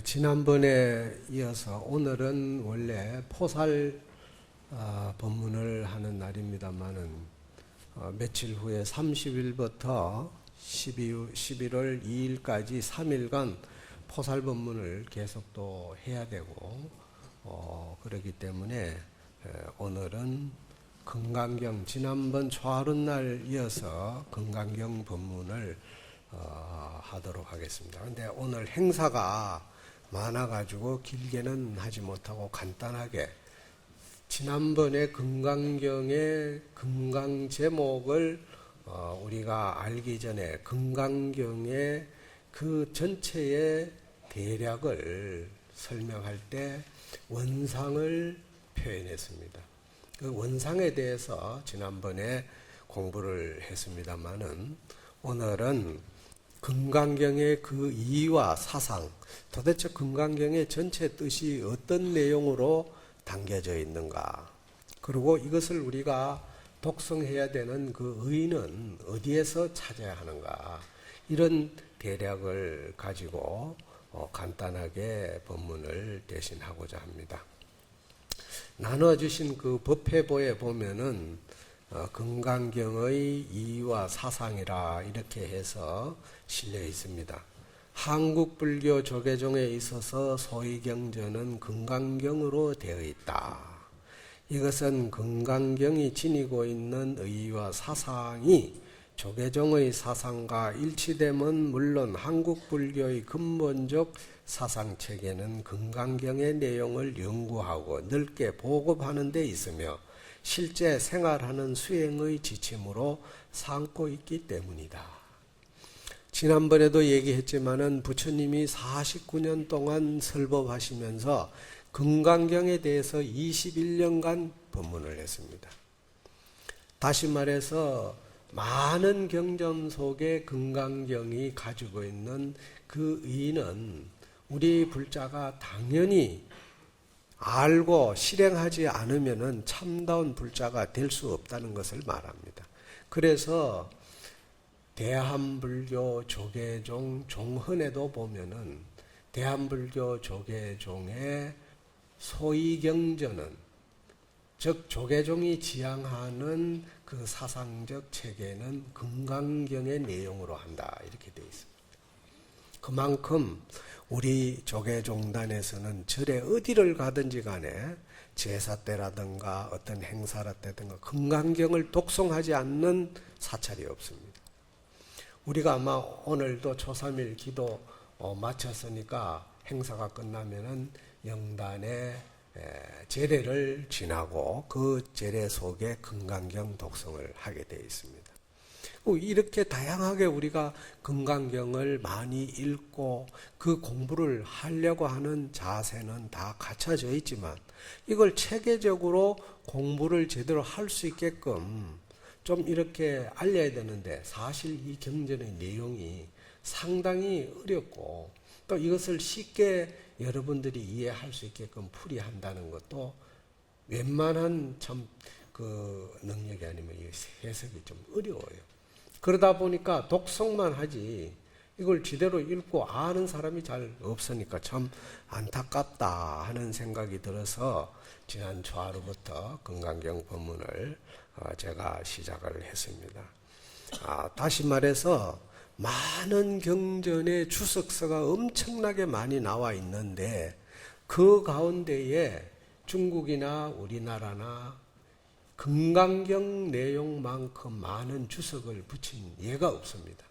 지난번에 이어서 오늘은 원래 포살 법문을 하는 날입니다만은 며칠 후에 30일부터 11월 2일까지 3일간 포살 법문을 계속 또 해야 되고 그렇기 때문에 오늘은 금강경, 지난번 초하룻날 이어서 금강경 법문을 하도록 하겠습니다. 근데 오늘 행사가 많아가지고 길게는 하지 못하고 간단하게 지난번에 금강경의 금강 제목을 우리가 알기 전에 금강경의 그 전체의 대략을 설명할 때 원상을 표현했습니다. 그 원상에 대해서 지난번에 공부를 했습니다마는 오늘은 금강경의 그 이와 사상, 도대체 금강경의 전체 뜻이 어떤 내용으로 담겨져 있는가, 그리고 이것을 우리가 독성해야 되는 그 의의는 어디에서 찾아야 하는가, 이런 대략을 가지고 간단하게 법문을 대신하고자 합니다. 나눠주신 그 법회보에 보면은 금강경의 이와 사상이라 이렇게 해서 실려 있습니다. 한국 불교 조계종에 있어서 소위경전은 금강경으로 되어 있다. 이것은 금강경이 지니고 있는 의의와 사상이 조계종의 사상과 일치되면 물론 한국 불교의 근본적 사상체계는 금강경의 내용을 연구하고 넓게 보급하는 데 있으며 실제 생활하는 수행의 지침으로 삼고 있기 때문이다. 지난번에도 얘기했지만은 부처님이 49년 동안 설법하시면서 금강경에 대해서 21년간 법문을 했습니다. 다시 말해서 많은 경전 속에 금강경이 가지고 있는 그 의의는 우리 불자가 당연히 알고 실행하지 않으면은 참다운 불자가 될 수 없다는 것을 말합니다. 그래서 대한불교 조계종 종헌에도 보면은 대한불교 조계종의 소위경전은, 즉 조계종이 지향하는 그 사상적 체계는 금강경의 내용으로 한다, 이렇게 되어 있습니다. 그만큼 우리 조계종단에서는 절에 어디를 가든지 간에 제사 때라든가 어떤 행사라 때든가 금강경을 독송하지 않는 사찰이 없습니다. 우리가 아마 오늘도 초3일 기도 마쳤으니까 행사가 끝나면은 영단에 제례를 지나고 그 제례 속에 금강경 독송을 하게 되어 있습니다. 이렇게 다양하게 우리가 금강경을 많이 읽고 그 공부를 하려고 하는 자세는 다 갖춰져 있지만 이걸 체계적으로 공부를 제대로 할 수 있게끔 좀 이렇게 알려야 되는데, 사실 이 경전의 내용이 상당히 어렵고 또 이것을 쉽게 여러분들이 이해할 수 있게끔 풀이한다는 것도 웬만한 참 그 능력이 아니면 이 해석이 좀 어려워요. 그러다 보니까 독송만 하지 이걸 제대로 읽고 아는 사람이 잘 없으니까 참 안타깝다 하는 생각이 들어서 지난 초하루부터 금강경 법문을 제가 시작을 했습니다. 다시 말해서 많은 경전의 주석서가 엄청나게 많이 나와 있는데 그 가운데에 중국이나 우리나라나 금강경 내용만큼 많은 주석을 붙인 예가 없습니다.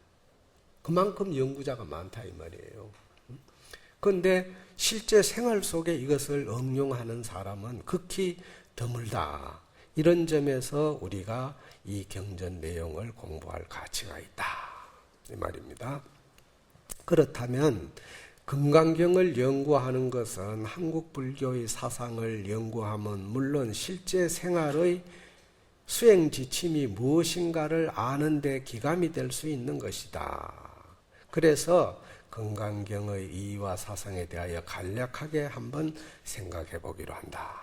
그만큼 연구자가 많다 이 말이에요. 그런데 실제 생활 속에 이것을 응용하는 사람은 극히 드물다. 이런 점에서 우리가 이 경전 내용을 공부할 가치가 있다 이 말입니다. 그렇다면 금강경을 연구하는 것은 한국 불교의 사상을 연구하면 물론 실제 생활의 수행 지침이 무엇인가를 아는 데 기감이 될 수 있는 것이다. 그래서 금강경의 이의와 사상에 대하여 간략하게 한번 생각해 보기로 한다.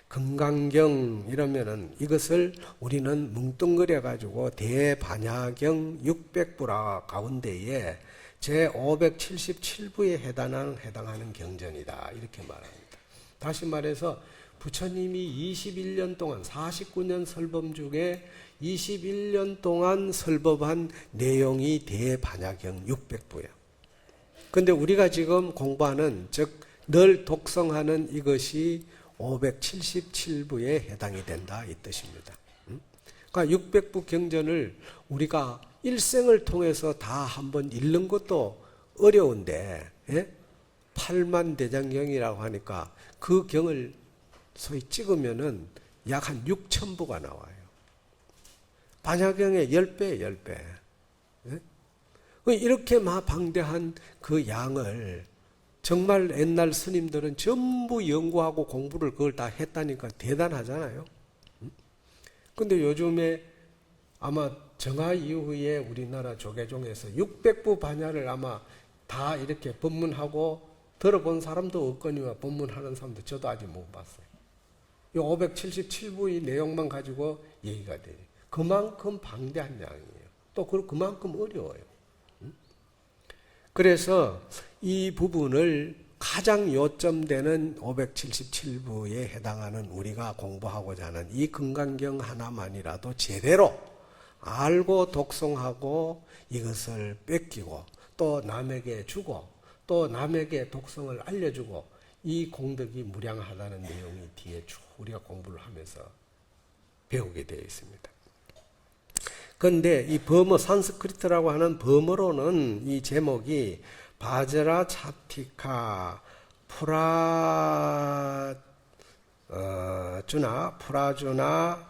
금강경 이러면은 이것을 우리는 뭉뚱그려 가지고 대반야경 600부라 가운데에 제577부에 해당하는 경전이다. 이렇게 말합니다. 다시 말해서 부처님이 21년 동안 49년 설법 중에 21년 동안 설법한 내용이 대반야경 600부예요. 근데 우리가 지금 공부하는 즉 늘 독성하는 이것이 577부에 해당이 된다 이 뜻입니다. 그러니까 600부 경전을 우리가 일생을 통해서 다 한번 읽는 것도 어려운데 8만 대장경이라고 하니까 그 경을 소위 찍으면은 약 한 6,000부가 나와요. 반야경의 10배, 10배. 이렇게 방대한 그 양을 정말 옛날 스님들은 전부 연구하고 공부를 그걸 다 했다니까 대단하잖아요. 근데 요즘에 아마 정화 이후에 우리나라 조계종에서 600부 반야를 아마 다 이렇게 법문하고 들어본 사람도 없거니와 법문하는 사람도 저도 아직 못 봤어요. 이 577부의 내용만 가지고 얘기가 돼요. 그만큼 방대한 양이에요. 또 그만큼 어려워요. 그래서 이 부분을 가장 요점되는 577부에 해당하는 우리가 공부하고자 하는 이 금강경 하나만이라도 제대로 알고 독송하고 이것을 뺏기고 또 남에게 주고 또 남에게 독성을 알려주고 이 공덕이 무량하다는 내용이 뒤에 쭉 우리가 공부를 하면서 배우게 되어 있습니다. 그런데 이 버머 산스크리트라고 하는 버머로는 이 제목이 바저라 차티카 프라주나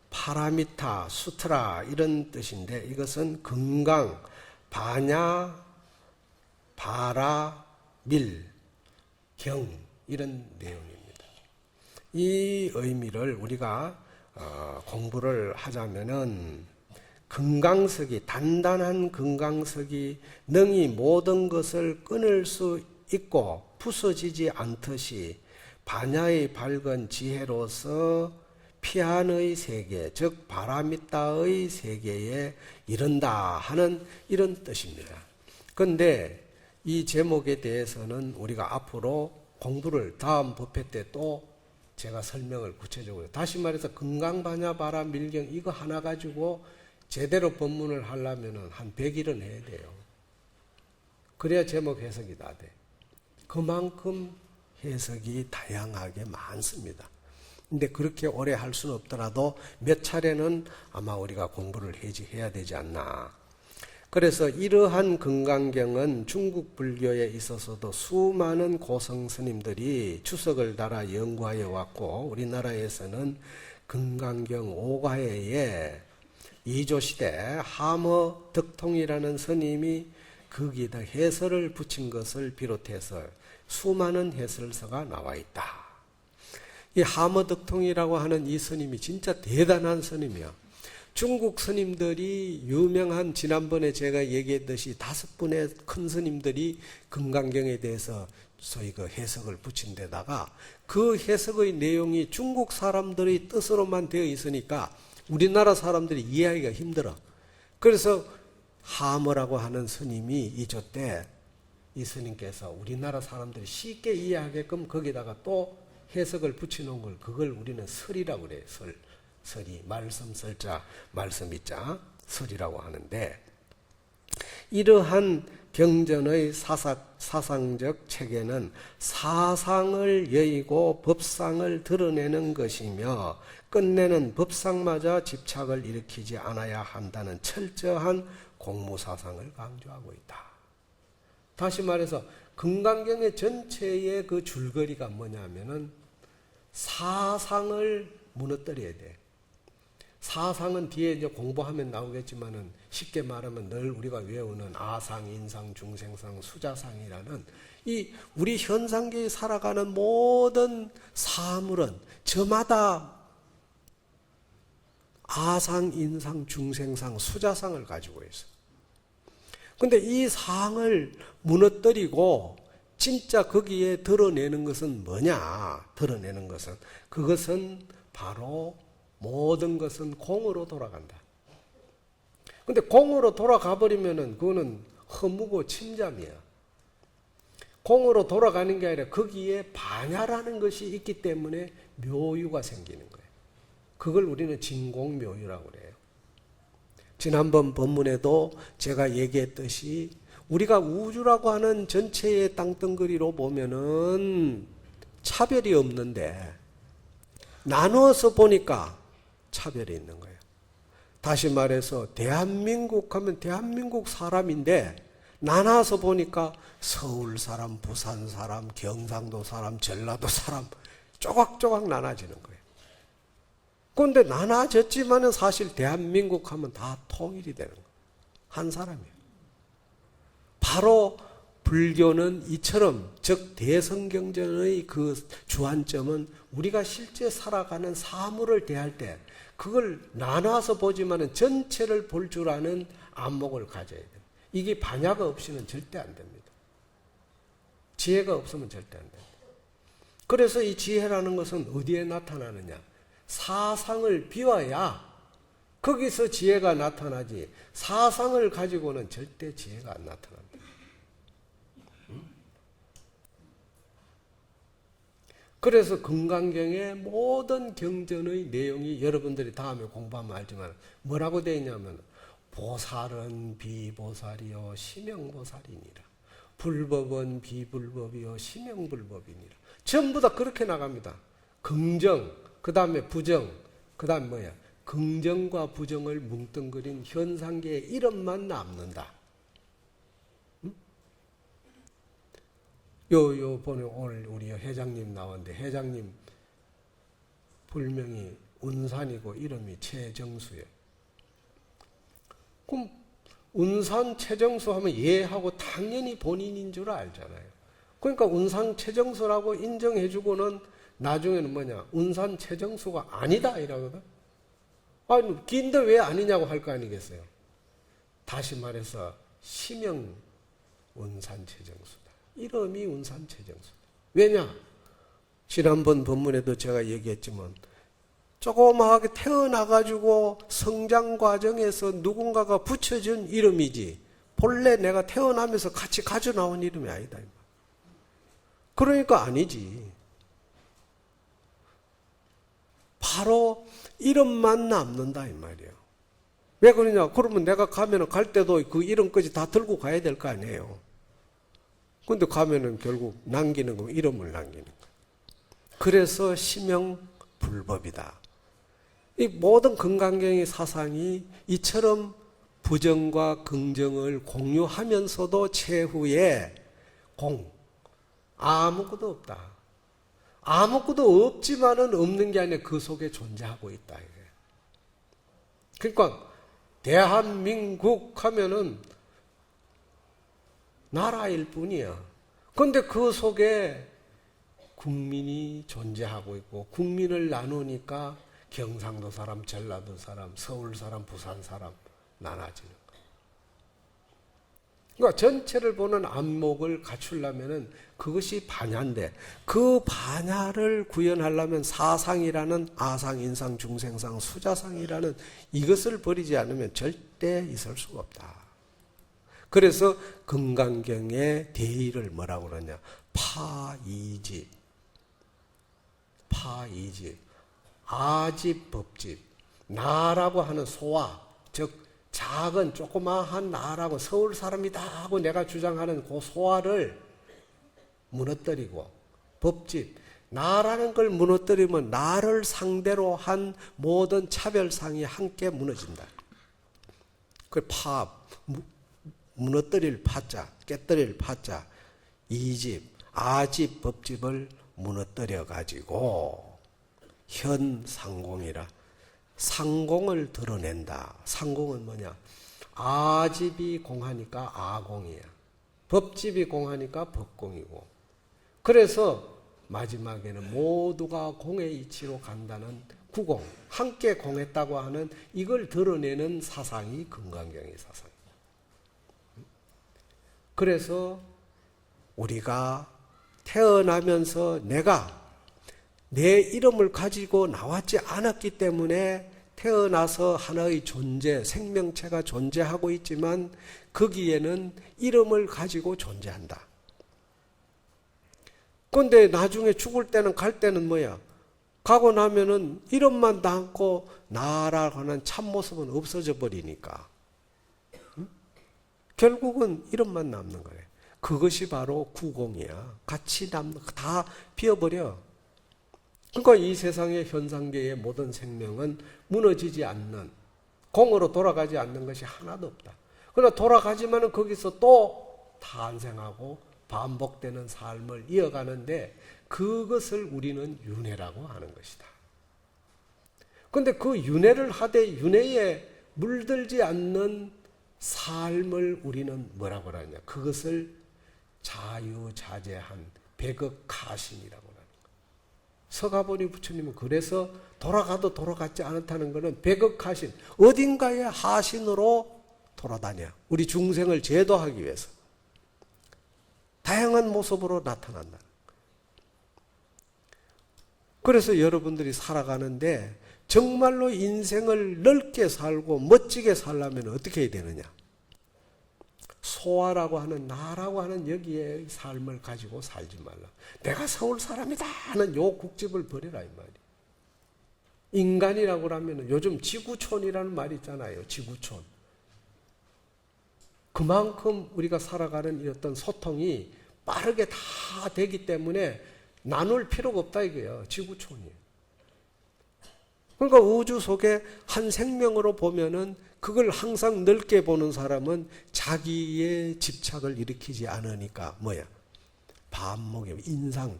파라미타 수트라 이런 뜻인데 이것은 금강 바냐 바라 밀 경 이런 내용입니다. 이 의미를 우리가 공부를 하자면은 금강석이 단단한 금강석이 능히 모든 것을 끊을 수 있고 부서지지 않듯이 반야의 밝은 지혜로서 피안의 세계 즉 바라미타의 세계에 이른다 하는 이런 뜻입니다. 그런데 이 제목에 대해서는 우리가 앞으로 공부를 다음 법회 때 또 제가 설명을 구체적으로 다시 말해서 금강반야 바라 밀경 이거 하나 가지고 제대로 법문을 하려면 한 100일은 해야 돼요. 그래야 제목 해석이 다 돼. 그만큼 해석이 다양하게 많습니다. 근데 그렇게 오래 할 수는 없더라도 몇 차례는 아마 우리가 공부를 해야 되지 않나. 그래서 이러한 금강경은 중국 불교에 있어서도 수많은 고성 스님들이 주석을 달아 연구하여 왔고 우리나라에서는 금강경 5과에에 이조시대 하머 덕통이라는 스님이 거기에다 해설을 붙인 것을 비롯해서 수많은 해설서가 나와 있다. 이 하머 덕통이라고 하는 이 스님이 진짜 대단한 스님이야. 중국 스님들이 유명한 지난번에 제가 얘기했듯이 5분의 큰 스님들이 금강경에 대해서 소위 그 해석을 붙인 데다가 그 해석의 내용이 중국 사람들의 뜻으로만 되어 있으니까 우리나라 사람들이 이해하기가 힘들어. 그래서 하머라고 하는 스님이 이조 때 이 스님께서 우리나라 사람들이 쉽게 이해하게끔 거기다가 또 해석을 붙여놓은 걸 그걸 우리는 설이라고 그래요. 설이 말씀 설자 말씀 이자 설이라고 하는데 이러한 경전의 사상적 체계는 사상을 여의고 법상을 드러내는 것이며 끝내는 법상마저 집착을 일으키지 않아야 한다는 철저한 공무사상을 강조하고 있다. 다시 말해서 금강경의 전체의 그 줄거리가 뭐냐면은 사상을 무너뜨려야 돼. 사상은 뒤에 이제 공부하면 나오겠지만은 쉽게 말하면 늘 우리가 외우는 아상, 인상, 중생상, 수자상이라는 이 우리 현상계에 살아가는 모든 사물은 저마다 아상, 인상, 중생상, 수자상을 가지고 있어. 근데 이 상을 무너뜨리고 진짜 거기에 드러내는 것은 뭐냐? 드러내는 것은 그것은 바로 모든 것은 공으로 돌아간다. 근데 공으로 돌아가 버리면은 그거는 허무고 침잠이야. 공으로 돌아가는 게 아니라 거기에 반야라는 것이 있기 때문에 묘유가 생기는 거예요. 그걸 우리는 진공묘유라고 그래요. 지난번 본문에도 제가 얘기했듯이 우리가 우주라고 하는 전체의 땅덩어리로 보면은 차별이 없는데 나누어서 보니까 차별이 있는 거예요. 다시 말해서 대한민국 하면 대한민국 사람인데 나눠서 보니까 서울 사람, 부산 사람, 경상도 사람, 전라도 사람 조각조각 나눠지는 거예요. 그런데 나눠졌지만은 사실 대한민국 하면 다 통일이 되는 거예요. 한 사람이에요. 바로 불교는 이처럼 즉 대성경전의 그 주안점은 우리가 실제 살아가는 사물을 대할 때 그걸 나눠서 보지만은 전체를 볼 줄 아는 안목을 가져야 돼요. 이게 반야가 없이는 절대 안 됩니다. 지혜가 없으면 절대 안 됩니다. 그래서 이 지혜라는 것은 어디에 나타나느냐? 사상을 비워야 거기서 지혜가 나타나지 사상을 가지고는 절대 지혜가 안 나타납니다. 그래서 금강경의 모든 경전의 내용이 여러분들이 다음에 공부하면 알지만 뭐라고 되어 있냐면 보살은 비보살이요 심영보살이니라. 불법은 비불법이요 심영불법이니라. 전부 다 그렇게 나갑니다. 긍정, 그 다음에 부정, 그 다음에 뭐야? 긍정과 부정을 뭉뚱그린 현상계의 이름만 남는다. 보내 오늘 우리 회장님 나왔는데 회장님 불명이 운산이고 이름이 최정수예요. 그럼 운산 최정수 하면 얘하고 당연히 본인인 줄 알잖아요. 그러니까 운산 최정수라고 인정해주고는 나중에는 뭐냐? 운산 최정수가 아니다 이러거든. 아니 긴데 왜 아니냐고 할 거 아니겠어요. 다시 말해서 심형 운산 최정수다. 이름이 운산 최정수다. 왜냐? 지난번 본문에도 제가 얘기했지만 조그마하게 태어나가지고 성장 과정에서 누군가가 붙여준 이름이지 본래 내가 태어나면서 같이 가져 나온 이름이 아니다. 그러니까 아니지. 바로 이름만 남는다 이 말이에요. 왜 그러냐? 그러면 내가 가면은 갈 때도 그 이름까지 다 들고 가야 될 거 아니에요. 근데 가면은 결국 남기는 거 이름을 남기는 거예요. 그래서 심형불법이다. 이 모든 금강경의 사상이 이처럼 부정과 긍정을 공유하면서도 최후에 아무것도 없다. 아무것도 없지만은 없는 게 아니라 그 속에 존재하고 있다. 그러니까 대한민국 하면은 나라일 뿐이야. 그런데 그 속에 국민이 존재하고 있고 국민을 나누니까 경상도 사람, 전라도 사람, 서울 사람, 부산 사람 나눠지는 거예요. 그러니까 전체를 보는 안목을 갖추려면은 그것이 반야인데 그 반야를 구현하려면 사상이라는 아상, 인상, 중생상, 수자상이라는 이것을 버리지 않으면 절대 있을 수가 없다. 그래서 금강경의 대의를 뭐라고 그러냐? 파이집, 아집, 법집, 나라고 하는 소화, 즉 작은 조그마한 나라고 서울 사람이다 하고 내가 주장하는 그 소화를 무너뜨리고 법집, 나라는 걸 무너뜨리면 나를 상대로 한 모든 차별상이 함께 무너진다. 그 무너뜨릴 파자, 깨뜨릴 파자, 이집, 아집, 법집을 무너뜨려 가지고 현상공이라 상공을 드러낸다. 상공은 뭐냐? 아집이 공하니까 아공이야. 법집이 공하니까 법공이고. 그래서 마지막에는 모두가 공의 이치로 간다는 구공, 함께 공했다고 하는 이걸 드러내는 사상이 금강경의 사상이에요. 그래서 우리가 태어나면서 내가 내 이름을 가지고 나왔지 않았기 때문에 태어나서 하나의 존재, 생명체가 존재하고 있지만 거기에는 이름을 가지고 존재한다. 그런데 나중에 죽을 때는, 갈 때는 뭐야? 가고 나면은 이름만 남고 나라고 하는 참모습은 없어져 버리니까. 결국은 이름만 남는 거예요. 그것이 바로 구공이야. 같이 남는, 다 비어버려. 그러니까 이 세상의 현상계의 모든 생명은 무너지지 않는, 공으로 돌아가지 않는 것이 하나도 없다. 그러나 돌아가지만은 거기서 또 탄생하고 반복되는 삶을 이어가는데 그것을 우리는 윤회라고 하는 것이다. 그런데 그 윤회를 하되 윤회에 물들지 않는 삶을 우리는 뭐라고 하냐? 그것을 자유자재한 백업하신이라고 하는 거예요. 서가모니 부처님은 그래서 돌아가도 돌아갔지 않다는 것은 백업하신, 어딘가의 하신으로 돌아다녀. 우리 중생을 제도하기 위해서 다양한 모습으로 나타난다. 그래서 여러분들이 살아가는데 정말로 인생을 넓게 살고 멋지게 살려면 어떻게 해야 되느냐? 소아라고 하는, 나라고 하는 여기에 삶을 가지고 살지 말라. 내가 서울 사람이다 하는 요 국집을 버리라 이 말이에요. 인간이라고 하면 요즘 지구촌이라는 말이 있잖아요. 지구촌. 그만큼 우리가 살아가는 이 어떤 소통이 빠르게 다 되기 때문에 나눌 필요가 없다 이거예요. 지구촌이에요. 그러니까 우주 속에 한 생명으로 보면은 그걸 항상 넓게 보는 사람은 자기의 집착을 일으키지 않으니까 뭐야? 반목이, 인상,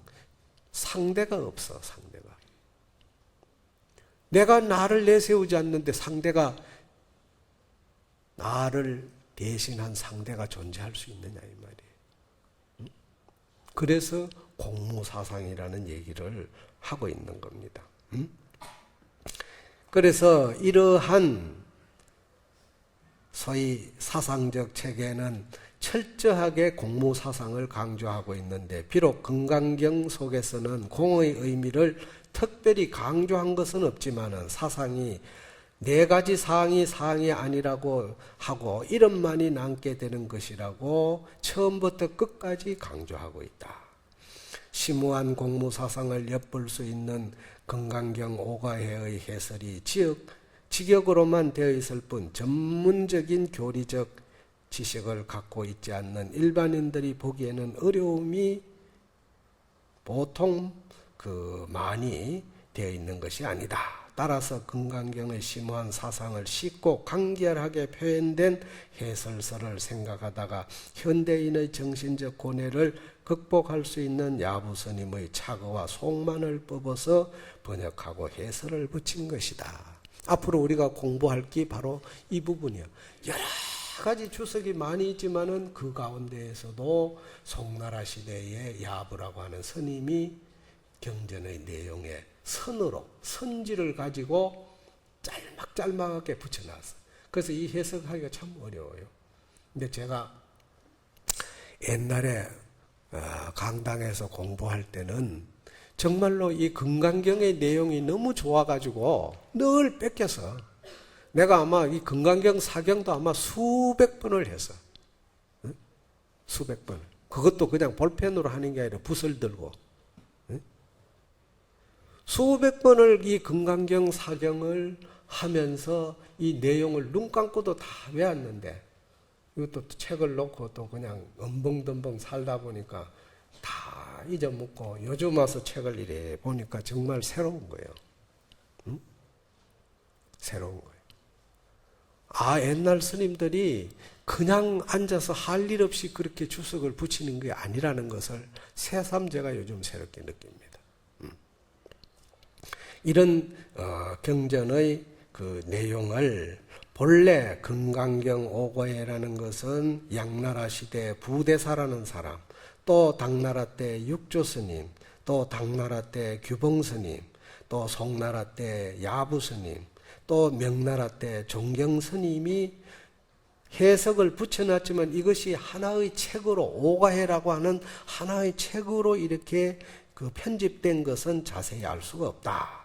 상대가 없어, 상대가. 내가 나를 내세우지 않는데 상대가, 나를 대신한 상대가 존재할 수 있느냐 이 말이에요. 그래서 공무사상이라는 얘기를 하고 있는 겁니다. 그래서 이러한 소위 사상적 체계는 철저하게 공무사상을 강조하고 있는데 비록 금강경 속에서는 공의 의미를 특별히 강조한 것은 없지만 사상이 네 가지 사항이 아니라고 하고 이름만이 남게 되는 것이라고 처음부터 끝까지 강조하고 있다. 심오한 공무사상을 엿볼 수 있는 금강경 오가해의 해설이 직역으로만 되어 있을 뿐 전문적인 교리적 지식을 갖고 있지 않는 일반인들이 보기에는 어려움이 보통 많이 되어 있는 것이 아니다. 따라서 금강경의 심오한 사상을 쉽고 간결하게 표현된 해설서를 생각하다가 현대인의 정신적 고뇌를 극복할 수 있는 야부스님의 착어와 속만을 뽑아서 번역하고 해설을 붙인 것이다. 앞으로 우리가 공부할 게 바로 이 부분이야. 여러 가지 주석이 많이 있지만은 그 가운데에서도 송나라 시대의 야부라고 하는 스님이 경전의 내용에 선으로, 선지를 가지고 짤막짤막하게 붙여놨어. 그래서 이 해석하기가 참 어려워요. 근데 제가 옛날에 강당에서 공부할 때는 정말로 이 금강경의 내용이 너무 좋아가지고 늘 뺏겨서 내가 아마 이 금강경 사경도 아마 수백 번을 했어. 응? 수백 번. 그것도 그냥 볼펜으로 하는 게 아니라 붓을 들고. 응? 수백 번을 이 금강경 사경을 하면서 이 내용을 눈 감고도 다 외웠는데 이것도 책을 놓고 또 그냥 엄벙덤벙 살다 보니까 다 잊어먹고 요즘 와서 책을 이래 보니까 정말 새로운 거예요. 응? 새로운 거예요. 아, 옛날 스님들이 그냥 앉아서 할 일 없이 그렇게 주석을 붙이는 게 아니라는 것을 새삼 제가 요즘 새롭게 느낍니다. 이런 경전의 그 내용을 본래 금강경 오고해라는 것은 양나라 시대 부대사라는 사람, 또 당나라 때 육조스님, 또 당나라 때 규봉스님, 또 송나라 때 야부스님, 또 명나라 때 종경스님이 해석을 붙여놨지만 이것이 하나의 책으로, 오가해라고 하는 하나의 책으로 이렇게 그 편집된 것은 자세히 알 수가 없다.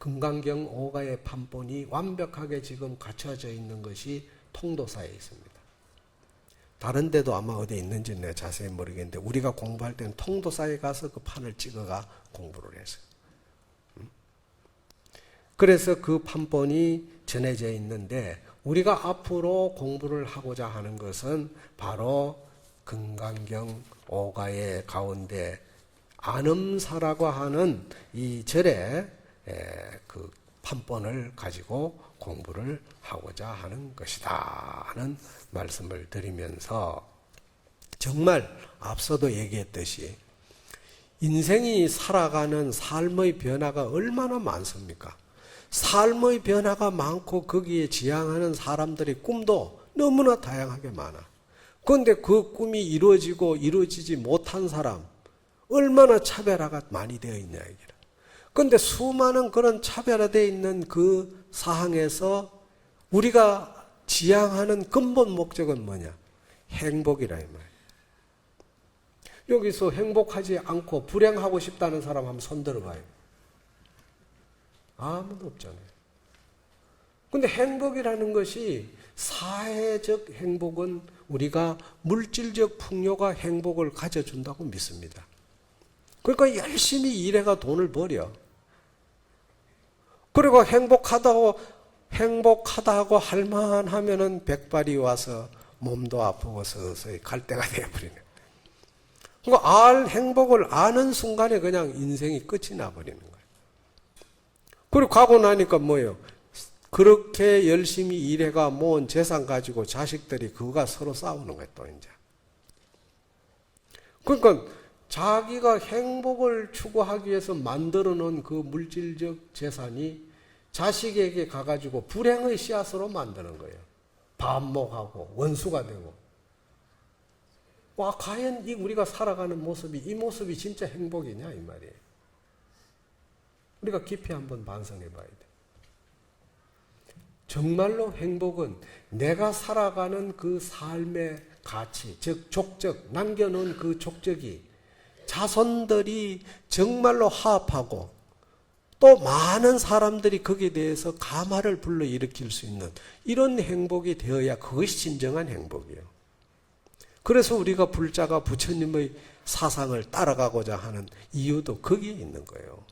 금강경 오가의 판본이 완벽하게 지금 갖춰져 있는 것이 통도사에 있습니다. 다른 데도 아마 어디 있는지 내가 자세히 모르겠는데 우리가 공부할 때는 통도사에 가서 그 판을 찍어가 공부를 했어요. 그래서 그 판본이 전해져 있는데 우리가 앞으로 공부를 하고자 하는 것은 바로 금강경 오가의 가운데 안음사라고 하는 이 절의 그 판본을 가지고 공부를 하고자 하는 것이다 하는 말씀을 드리면서 정말 앞서도 얘기했듯이 인생이 살아가는 삶의 변화가 얼마나 많습니까? 삶의 변화가 많고 거기에 지향하는 사람들의 꿈도 너무나 다양하게 많아. 그런데 그 꿈이 이루어지고 이루어지지 못한 사람 얼마나 차별화가 많이 되어 있냐 이기라. 그런데 수많은 그런 차별화되어 있는 그 사항에서 우리가 지향하는 근본 목적은 뭐냐? 행복이라 이 말이에요. 여기서 행복하지 않고 불행하고 싶다는 사람 한번 손 들어봐요. 아무도 없잖아요. 근데 행복이라는 것이 사회적 행복은 우리가 물질적 풍요가 행복을 가져준다고 믿습니다. 그러니까 열심히 일해가 돈을 벌여. 그리고 행복하다고 할만하면은 백발이 와서 몸도 아프고 서서히 갈 때가 되어버리네. 그러니까 행복을 아는 순간에 그냥 인생이 끝이 나버리는 거예요. 그리고 가고 나니까 뭐예요? 그렇게 열심히 일해가 모은 재산 가지고 자식들이 그거가 서로 싸우는 거예요, 또 이제. 그러니까 자기가 행복을 추구하기 위해서 만들어 놓은 그 물질적 재산이 자식에게 가가지고 불행의 씨앗으로 만드는 거예요. 반목하고 원수가 되고. 와, 과연 우리가 살아가는 모습이, 이 모습이 진짜 행복이냐, 이 말이에요. 우리가 깊이 한번 반성해 봐야 돼. 정말로 행복은 내가 살아가는 그 삶의 가치, 즉 족적, 남겨놓은 그 족적이 자손들이 정말로 화합하고 또 많은 사람들이 거기에 대해서 감화를 불러일으킬 수 있는 이런 행복이 되어야 그것이 진정한 행복이에요. 그래서 우리가 불자가 부처님의 사상을 따라가고자 하는 이유도 거기에 있는 거예요.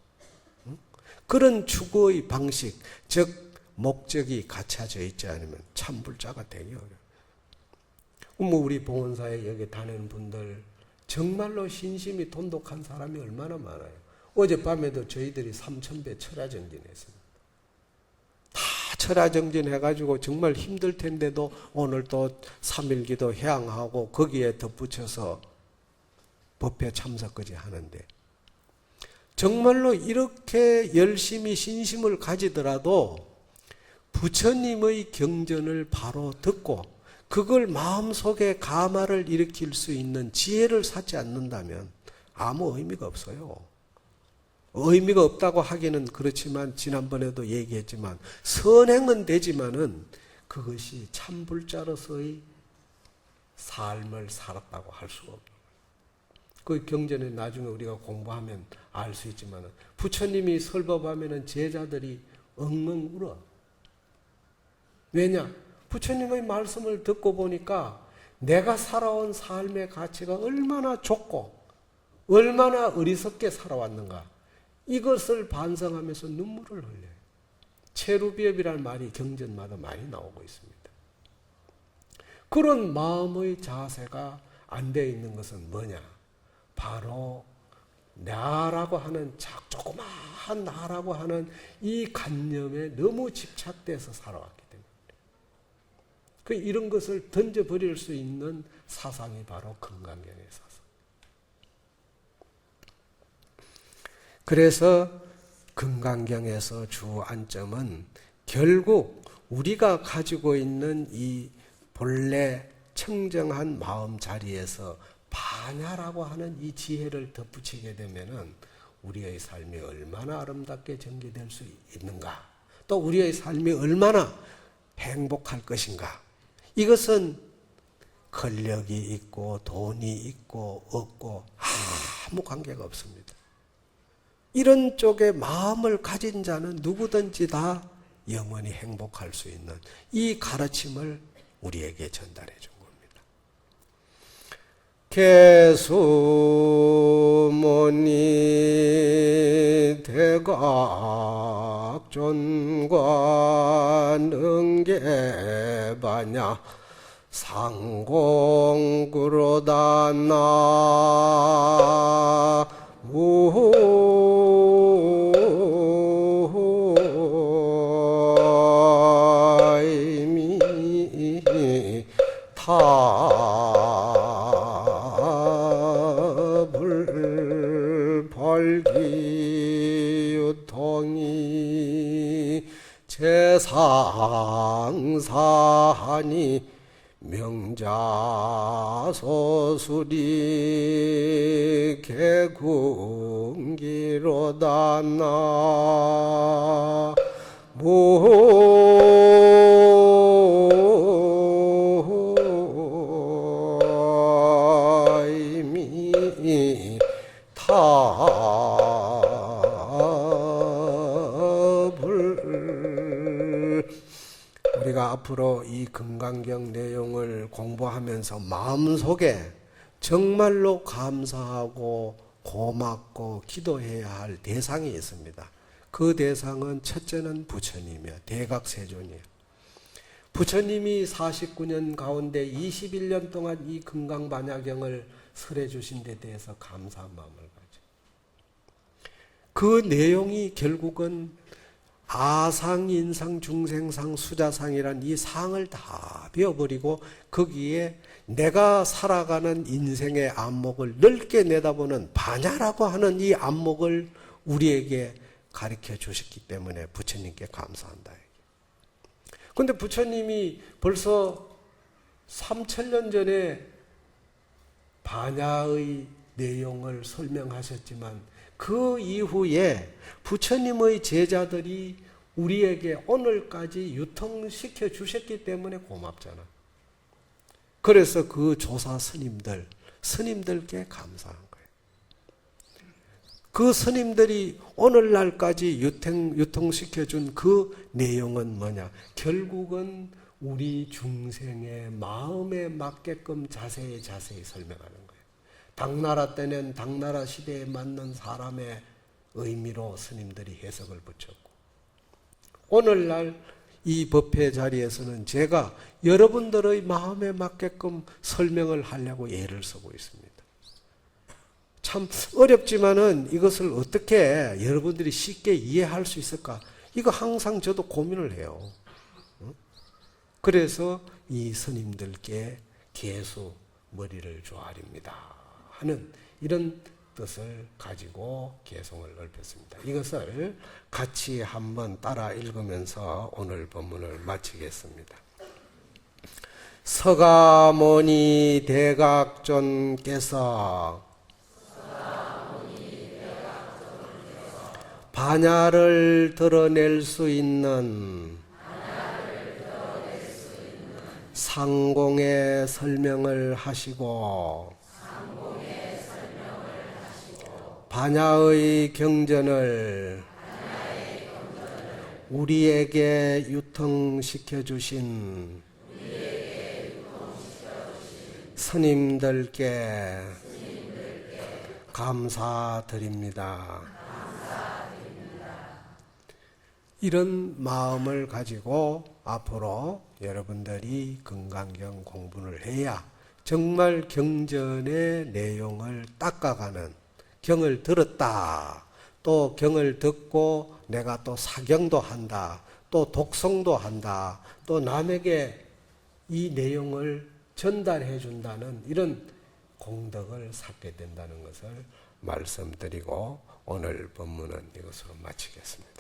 그런 추구의 방식, 즉 목적이 갖춰져 있지 않으면 참불자가 되기 어려워요. 우리 봉헌사에 여기 다니는 분들 정말로 신심이 돈독한 사람이 얼마나 많아요. 어젯밤에도 저희들이 3,000배 철야정진했습니다. 다 철야정진해가지고 정말 힘들 텐데도 오늘 또 3일기도 해양하고 거기에 덧붙여서 법회 참석까지 하는데 정말로 이렇게 열심히 신심을 가지더라도 부처님의 경전을 바로 듣고 그걸 마음속에 감화를 일으킬 수 있는 지혜를 찾지 않는다면 아무 의미가 없어요. 의미가 없다고 하기는 그렇지만 지난번에도 얘기했지만 선행은 되지만은 그것이 참불자로서의 삶을 살았다고 할 수가 없는 거예요. 그 경전에 나중에 우리가 공부하면 알 수 있지만 부처님이 설법하면은 제자들이 엉엉 울어. 왜냐? 부처님의 말씀을 듣고 보니까 내가 살아온 삶의 가치가 얼마나 좁고 얼마나 어리석게 살아왔는가 이것을 반성하면서 눈물을 흘려요. 체루비업이라는 말이 경전마다 많이 나오고 있습니다. 그런 마음의 자세가 안 되어 있는 것은 뭐냐? 바로 나라고 하는 조그마한 나라고 하는 이 관념에 너무 집착돼서 살아왔기 때문에 이런 것을 던져버릴 수 있는 사상이 바로 금강경의 사상. 그래서 금강경에서 주 안점은 결국 우리가 가지고 있는 이 본래 청정한 마음 자리에서 반야라고 하는 이 지혜를 덧붙이게 되면은 우리의 삶이 얼마나 아름답게 전개될 수 있는가, 또 우리의 삶이 얼마나 행복할 것인가. 이것은 권력이 있고 돈이 있고 없고 아무 관계가 없습니다. 이런 쪽에 마음을 가진 자는 누구든지 다 영원히 행복할 수 있는 이 가르침을 우리에게 전달해 준 겁니다. 개수모니 대각존과 능계바냐 상공구로다 나무이미 탑을 벌기유통이 제상사하니 명자소수리 개궁기로다 나무이미 탑을 우리가 앞으로 이 금강경 내용을 공부하면서 마음속에 정말로 감사하고 고맙고 기도해야 할 대상이 있습니다. 그 대상은 첫째는 부처님이야. 대각세존이에요. 부처님이 49년 가운데 21년 동안 이 금강반야경을 설해 주신 데 대해서 감사한 마음을 가져. 그 내용이 결국은 아상, 인상, 중생상, 수자상이란 이 상을 다 베어버리고 거기에 내가 살아가는 인생의 안목을 넓게 내다보는 반야라고 하는 이 안목을 우리에게 가르쳐 주셨기 때문에 부처님께 감사한다. 그런데 부처님이 벌써 3000년 전에 반야의 내용을 설명하셨지만 그 이후에 부처님의 제자들이 우리에게 오늘까지 유통시켜 주셨기 때문에 고맙잖아. 그래서 그 조사 스님들께 감사한 거예요. 그 스님들이 오늘날까지 유통시켜 준 그 내용은 뭐냐? 결국은 우리 중생의 마음에 맞게끔 자세히 설명하는 거예요. 당나라 때는 당나라 시대에 맞는 사람의 의미로 스님들이 해석을 붙였고, 오늘날 이 법회 자리에서는 제가 여러분들의 마음에 맞게끔 설명을 하려고 애를 쓰고 있습니다. 참 어렵지만은 이것을 어떻게 여러분들이 쉽게 이해할 수 있을까? 이거 항상 저도 고민을 해요. 그래서 이 스님들께 개수 머리를 조아립니다 하는 이런 뜻을 가지고 개송을 넓혔습니다. 이것을 같이 한번 따라 읽으면서 오늘 본문을 마치겠습니다. 서가모니 대각존께서 반야를 드러낼 수 있는 상공의 설명을 하시고 반야의 경전을 우리에게 유통시켜 주신 스님들께 감사드립니다. 이런 마음을 가지고 앞으로 여러분들이 금강경 공부를 해야 정말 경전의 내용을 닦아가는, 경을 들었다, 또 경을 듣고 내가 또 사경도 한다, 또 독송도 한다, 또 남에게 이 내용을 전달해 준다는 이런 공덕을 쌓게 된다는 것을 말씀드리고 오늘 법문은 이것으로 마치겠습니다.